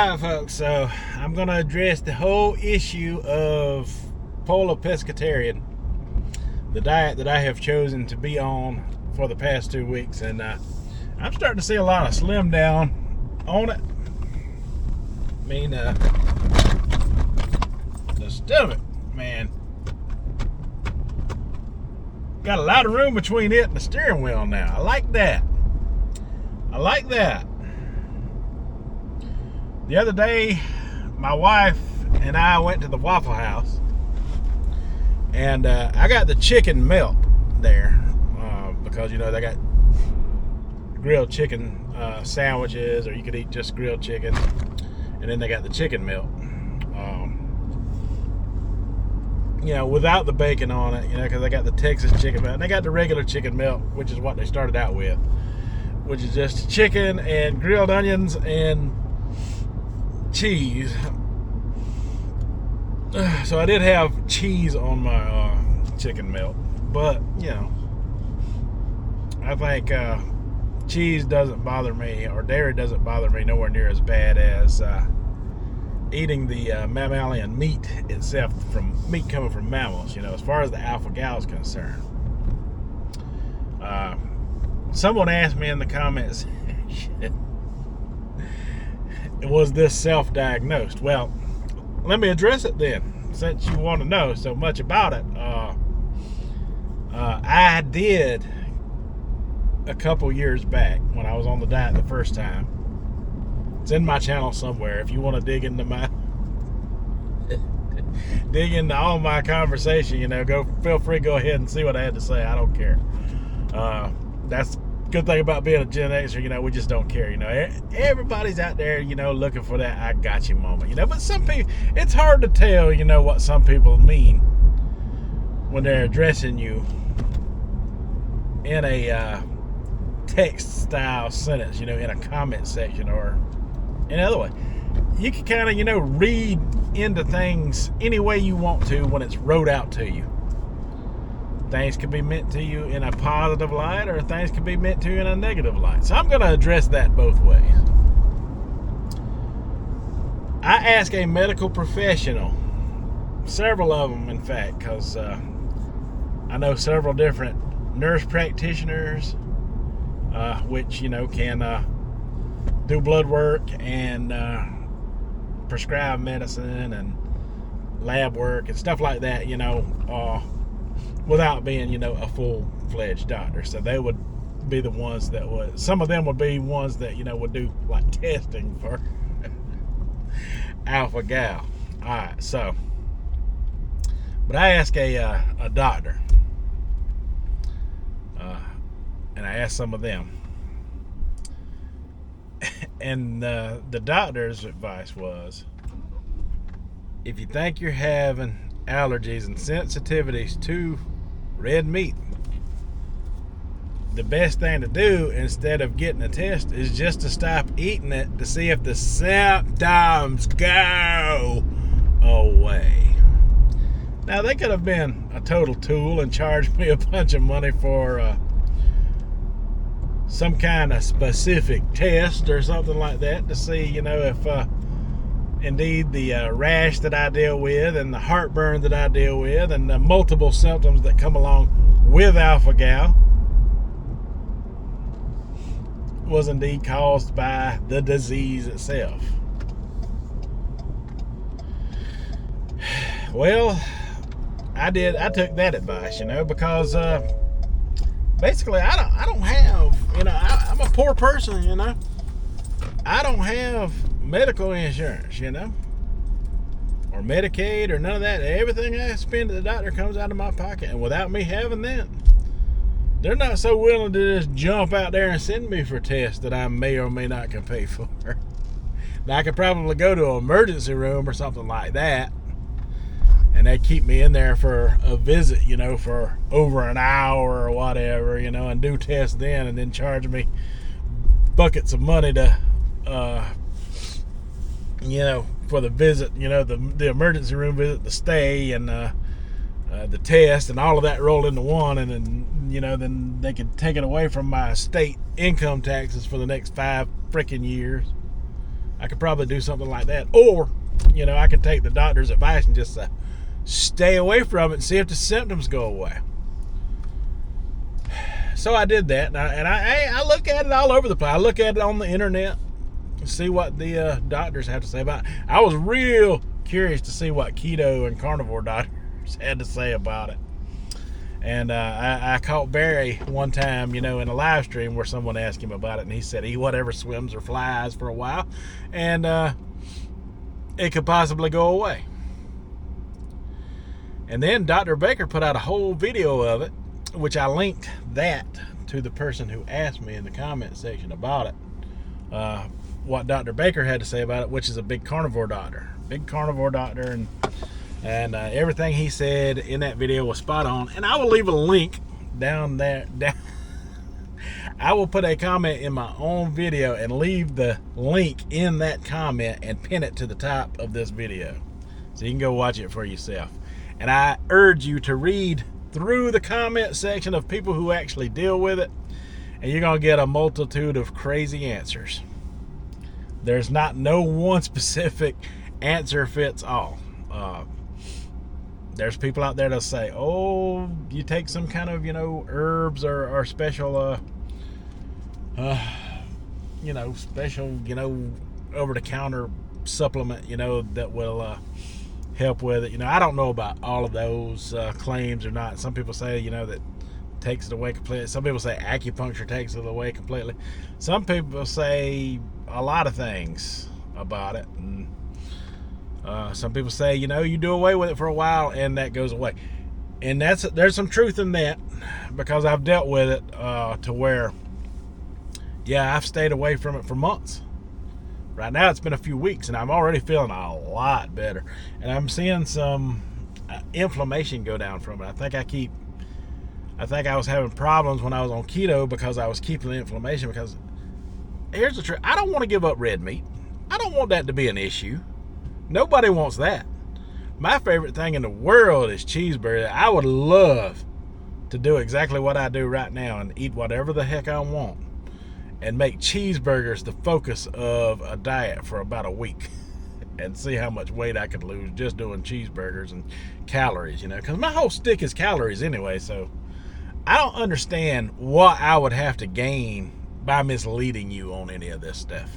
Alright folks, so I'm going to address the whole issue of Pollo Pescetarian, the diet that I have chosen to be on for the past 2 weeks, and I'm starting to see a lot of slim down on it. I mean, the stomach, man, got a lot of room between it and the steering wheel now. I like that. The other day, my wife and I went to the Waffle House, and I got the chicken melt there because, you know, they got grilled chicken sandwiches, or you could eat just grilled chicken, and then they got the chicken melt, you know, without the bacon on it, you know, because they got the Texas chicken melt, and they got the regular chicken melt, which is what they started out with, which is just chicken and grilled onions and cheese. So I did have cheese on my chicken melt, but you know, I think cheese doesn't bother me, or dairy doesn't bother me nowhere near as bad as eating the mammalian meat itself, from meat coming from mammals, you know, as far as the alpha gal is concerned. Someone asked me in the comments, was this self-diagnosed? Well, let me address it then, since you want to know so much about it. I did a couple years back, when I was on the diet the first time. It's in my channel somewhere if you want to dig into all my conversation, you know, feel free, go ahead and see what I had to say. I don't care. That's good thing about being a Gen Xer, you know, we just don't care, you know. Everybody's out there, you know, looking for that I got you moment, you know. But some people, it's hard to tell, you know, what some people mean when they're addressing you in a text style sentence, you know, in a comment section or in other way. You can kind of, you know, read into things any way you want to when it's wrote out to you. Things can be meant to you in a positive light, or things can be meant to you in a negative light. So I'm going to address that both ways. I ask a medical professional, several of them in fact, because I know several different nurse practitioners, which, you know, can do blood work and prescribe medicine and lab work and stuff like that, you know, without being, you know, a full-fledged doctor. So they would be the ones that would, some of them would be ones that, you know, would do like testing for alpha gal. All right, so, but I asked a doctor, and I asked some of them, and the doctor's advice was, if you think you're having allergies and sensitivities to red meat, the best thing to do instead of getting a test is just to stop eating it to see if the symptoms go away. Now, they could have been a total tool and charged me a bunch of money for some kind of specific test or something like that to see, you know, if indeed the rash that I deal with and the heartburn that I deal with and the multiple symptoms that come along with alpha gal was indeed caused by the disease itself. Well, I took that advice, you know, because basically I don't have, you know, I'm a poor person, you know. I don't have medical insurance, you know, or Medicaid or none of that. Everything I spend at the doctor comes out of my pocket, and without me having that, they're not so willing to just jump out there and send me for tests that I may or may not can pay for. Now, I could probably go to an emergency room or something like that, and they keep me in there for a visit, you know, for over an hour or whatever, you know, and do tests then, and then charge me buckets of money to you know, for the visit, you know, the emergency room visit, the stay, and the test, and all of that rolled into one, and then, you know, then they could take it away from my state income taxes for the next 5 freaking years. I could probably do something like that. Or, you know, I could take the doctor's advice and just stay away from it and see if the symptoms go away. So I did that, and I look at it all over the place. I look at it on the internet and see what the doctors have to say about it. I was real curious to see what keto and carnivore doctors had to say about it. And I caught Barry one time, you know, in a live stream where someone asked him about it, and he said he whatever swims or flies for a while, and it could possibly go away. And then Dr. Baker put out a whole video of it, which I linked that to the person who asked me in the comment section about it, what Dr. Baker had to say about it, which is a big carnivore doctor, and everything he said in that video was spot on. And I will leave a link down there. I will put a comment in my own video and leave the link in that comment and pin it to the top of this video, so you can go watch it for yourself. And I urge you to read through the comment section of people who actually deal with it, and you're going to get a multitude of crazy answers. There's no one specific answer fits all. There's people out there that say, oh, you take some kind of, you know, herbs or special, you know, special, you know, over-the-counter supplement, you know, that will help with it. You know, I don't know about all of those claims or not. Some people say, you know, that takes it away completely. Some people say acupuncture takes it away completely. Some people say a lot of things about it. And some people say, you know, you do away with it for a while and that goes away. And there's some truth in that, because I've dealt with it to where, yeah, I've stayed away from it for months. Right now it's been a few weeks and I'm already feeling a lot better. And I'm seeing some inflammation go down from it. I think I was having problems when I was on keto because I was keeping the inflammation. Because here's the truth, I don't want to give up red meat. I don't want that to be an issue. Nobody wants that. My favorite thing in the world is cheeseburger. I would love to do exactly what I do right now and eat whatever the heck I want and make cheeseburgers the focus of a diet for about a week and see how much weight I could lose just doing cheeseburgers and calories, you know, because my whole stick is calories anyway. So I don't understand what I would have to gain by misleading you on any of this stuff.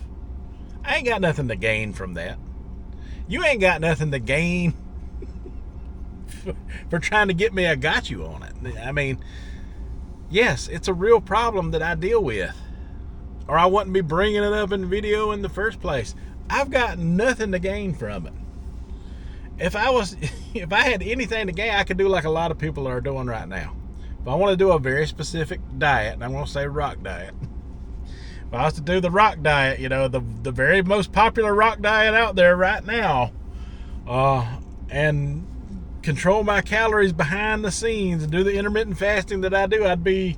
I ain't got nothing to gain from that. You ain't got nothing to gain for trying to get me a got you on it. I mean, yes, it's a real problem that I deal with, or I wouldn't be bringing it up in the video in the first place. I've got nothing to gain from it. If I had anything to gain, I could do like a lot of people are doing right now. If I want to do a very specific diet, and I'm going to say rock diet. If I was to do the rock diet, you know, the very most popular rock diet out there right now, and control my calories behind the scenes and do the intermittent fasting that I do, I'd be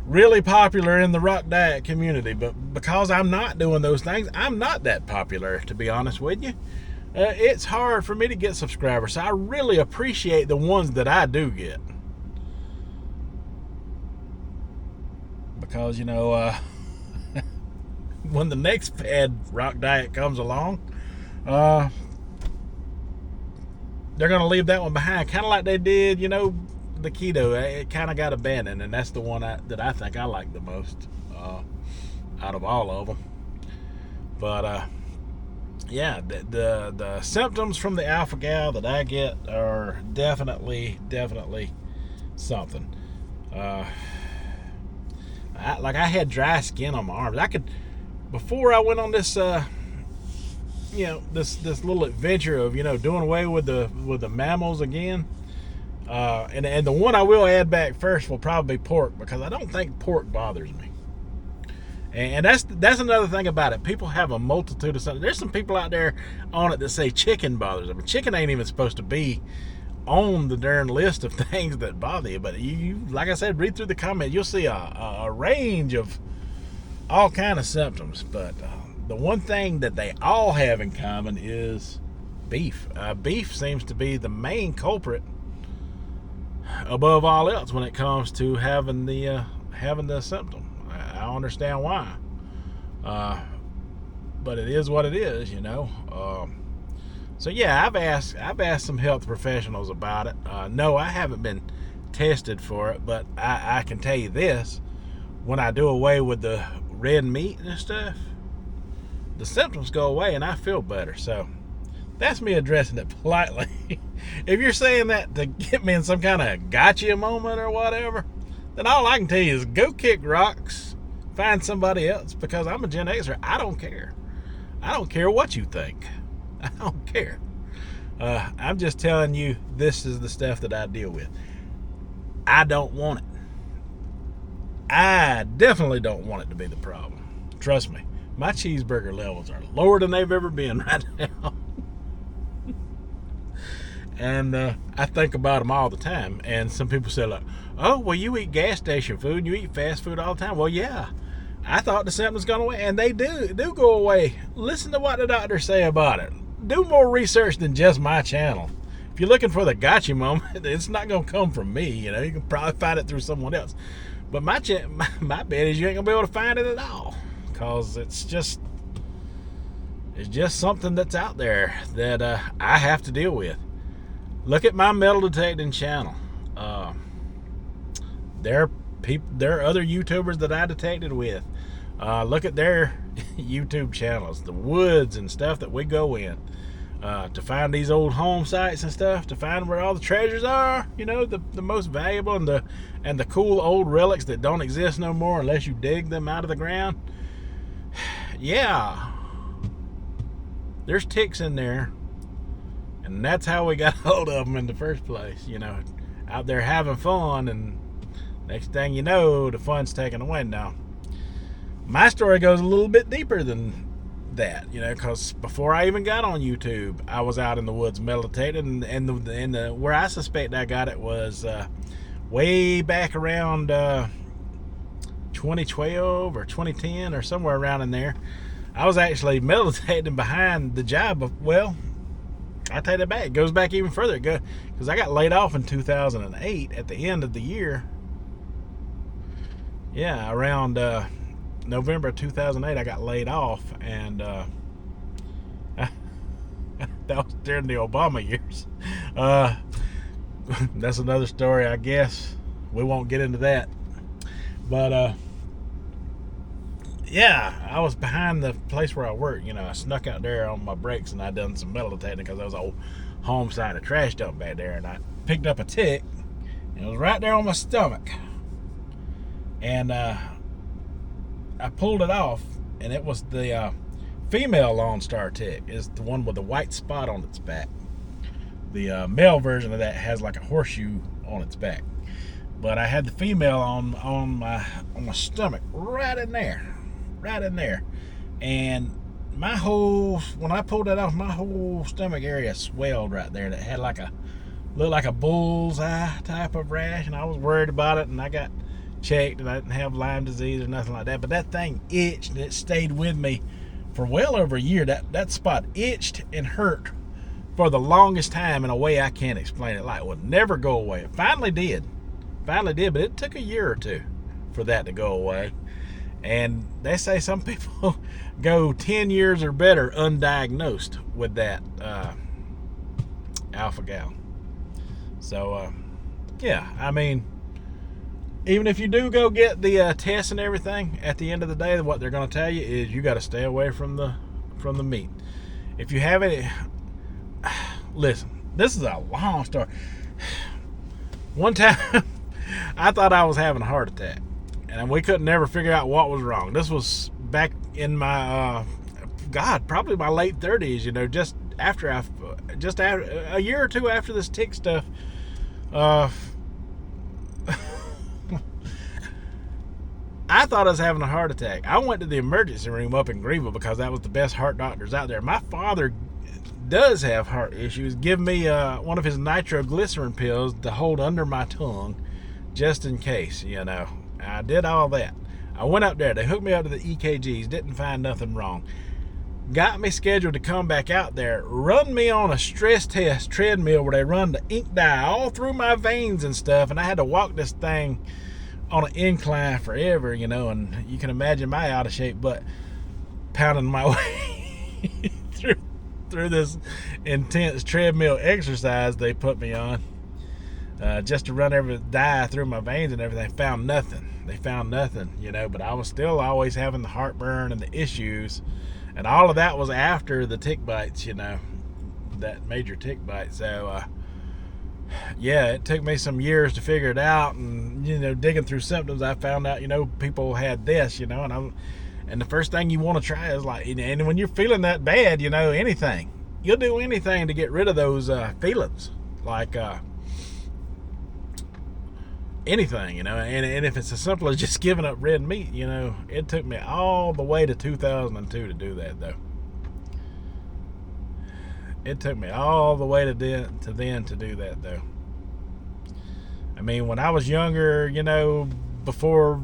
really popular in the rock diet community. But because I'm not doing those things, I'm not that popular, to be honest with you. It's hard for me to get subscribers, so I really appreciate the ones that I do get. Because, you know, when the next fad rock diet comes along, they're going to leave that one behind, kind of like they did, you know, the keto. It kind of got abandoned, and that's the one that I think I like the most out of all of them. But yeah, the symptoms from the alpha gal that I get are definitely something. I had dry skin on my arms. Before I went on this, you know, this little adventure of, you know, doing away with the mammals again. And the one I will add back first will probably be pork, because I don't think pork bothers me. And that's another thing about it. People have a multitude of something. There's some people out there on it that say chicken bothers them. Chicken ain't even supposed to be on the darn list of things that bother you. But you, like I said, read through the comments. You'll see a range of all kind of symptoms. But the one thing that they all have in common is beef. Beef seems to be the main culprit above all else when it comes to having the symptom. I don't understand why. but it is what it is, you know. So yeah, I've asked some health professionals about it. No, I haven't been tested for it, but I can tell you this: when I do away with the red meat and stuff, the symptoms go away and I feel better. So that's me addressing it politely. If you're saying that to get me in some kind of gotcha moment or whatever, then all I can tell you is go kick rocks, find somebody else, because I'm a Gen Xer. I don't care. I don't care what you think. I don't care. I'm just telling you, this is the stuff that I deal with. I don't want it. I definitely don't want it to be the problem. Trust me, my cheeseburger levels are lower than they've ever been right now. And I think about them all the time. And some people say, like, oh, well, you eat gas station food and you eat fast food all the time. Well, yeah, I thought the symptoms gone away, and they do go away. Listen to what the doctors say about it. Do more research than just my channel. If you're looking for the gotcha moment, it's not going to come from me. You know, you can probably find it through someone else. But my bet is you ain't going to be able to find it at all, because it's just something that's out there that I have to deal with. Look at my metal detecting channel. There are other YouTubers that I detected with. Look at their YouTube channels, the woods and stuff that we go in to find these old home sites and stuff, to find where all the treasures are. You know, the most valuable and the cool old relics that don't exist no more unless you dig them out of the ground. Yeah, there's ticks in there. And that's how we got hold of them in the first place, you know, out there having fun, and next thing you know, the fun's taken away. Now, my story goes a little bit deeper than that, you know, because before I even got on YouTube, I was out in the woods meditating, and where I suspect I got it was way back around 2012 or 2010 or somewhere around in there. I was actually meditating behind the job of, well, I take it back. It goes back even further. Because I got laid off in 2008 at the end of the year. Yeah, around November 2008, I got laid off. And that was during the Obama years. That's another story, I guess. We won't get into that. But yeah, I was behind the place where I work. You know, I snuck out there on my breaks, and I done some metal detecting because there was an old home site, a trash dump back there, and I picked up a tick, and it was right there on my stomach. And I pulled it off, and it was the female Lone Star tick, is the one with the white spot on its back. The male version of that has like a horseshoe on its back, but I had the female on my stomach, right in there. And when I pulled that off, my whole stomach area swelled right there. That had looked like a bullseye type of rash, and I was worried about it, and I got checked, and I didn't have Lyme disease or nothing like that. But that thing itched, and it stayed with me for well over a year. That spot itched and hurt for the longest time in a way I can't explain it. Like, it would never go away. It finally did, but it took a year or two for that to go away. And they say some people go 10 years or better undiagnosed with that alpha-gal. So, yeah, I mean, even if you do go get the test and everything, at the end of the day, what they're going to tell you is you got to stay away from the meat. If you have it, listen, this is a long story. One time, I thought I was having a heart attack, and we couldn't never figure out what was wrong. This was back in my, probably my late 30s, you know, just after a year or two after this tick stuff. I thought I was having a heart attack. I went to the emergency room up in Greenville because that was the best heart doctors out there. My father does have heart issues. Give me one of his nitroglycerin pills to hold under my tongue just in case, you know. I did all that. I went up there. They hooked me up to the EKGs. Didn't find nothing wrong. Got me scheduled to come back out there. Run me on a stress test treadmill where they run the ink dye all through my veins and stuff. And I had to walk this thing on an incline forever, you know. And you can imagine my out of shape butt pounding my way through this intense treadmill exercise they put me on, just to run every dye through my veins and everything. Found nothing. They found nothing, you know. But I was still always having the heartburn and the issues, and all of that was after the tick bites, you know, that major tick bite. So yeah, it took me some years to figure it out, and you know, digging through symptoms, I found out, you know, people had this, you know, and the first thing you want to try is like, and when you're feeling that bad, you know, anything, you'll do anything to get rid of those feelings, like anything, you know. And if it's as simple as just giving up red meat, you know, it took me all the way to 2002 to do that, though. It took me all the way to then to do that, though. I mean, when I was younger, you know, before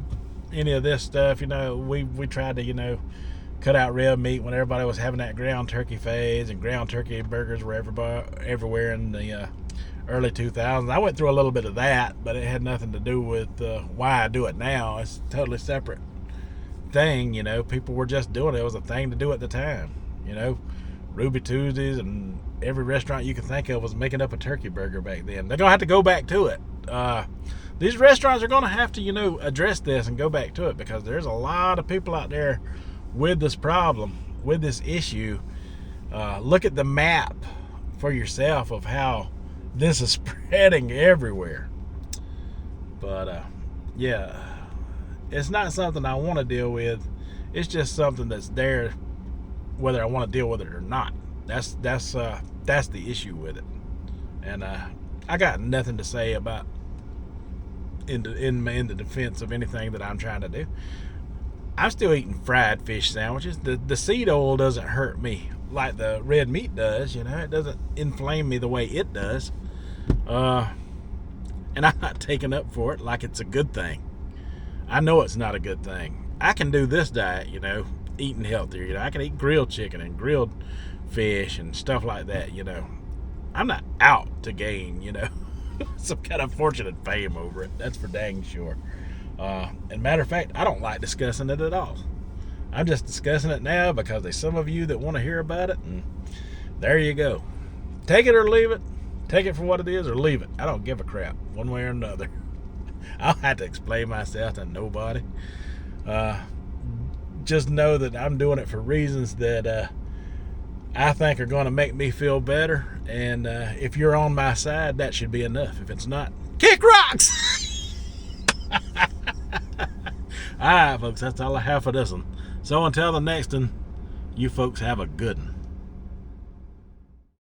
any of this stuff, you know, we tried to, you know, cut out red meat when everybody was having that ground turkey phase, and ground turkey burgers were everywhere in the early 2000s. I went through a little bit of that, but it had nothing to do with why I do it now. It's a totally separate thing, you know. People were just doing it. It was a thing to do at the time, you know. Ruby Tuesdays and every restaurant you can think of was making up a turkey burger back then. They're going to have to go back to it. These restaurants are going to have to, you know, address this and go back to it, because there's a lot of people out there with this problem, with this issue. Look at the map for yourself of how this is spreading everywhere. But yeah, it's not something I want to deal with. It's just something that's there, whether I want to deal with it or not. That's the issue with it. And I got nothing to say about in the defense of anything that I'm trying to do. I'm still eating fried fish sandwiches. The seed oil doesn't hurt me like the red meat does, you know. It doesn't inflame me the way it does. And I'm not taking up for it like it's a good thing. I know it's not a good thing. I can do this diet, you know, eating healthier. You know, I can eat grilled chicken and grilled fish and stuff like that, you know. I'm not out to gain, you know, some kind of fortune and fame over it. That's for dang sure. And matter of fact, I don't like discussing it at all. I'm just discussing it now because there's some of you that want to hear about it, and there you go. Take it or leave it. Take it for what it is or leave it. I don't give a crap one way or another. I don't have to explain myself to nobody. Just know that I'm doing it for reasons that I think are going to make me feel better. And if you're on my side, that should be enough. If it's not, kick rocks! All right, folks, that's all I have for this one. So until the next one, you folks have a good one.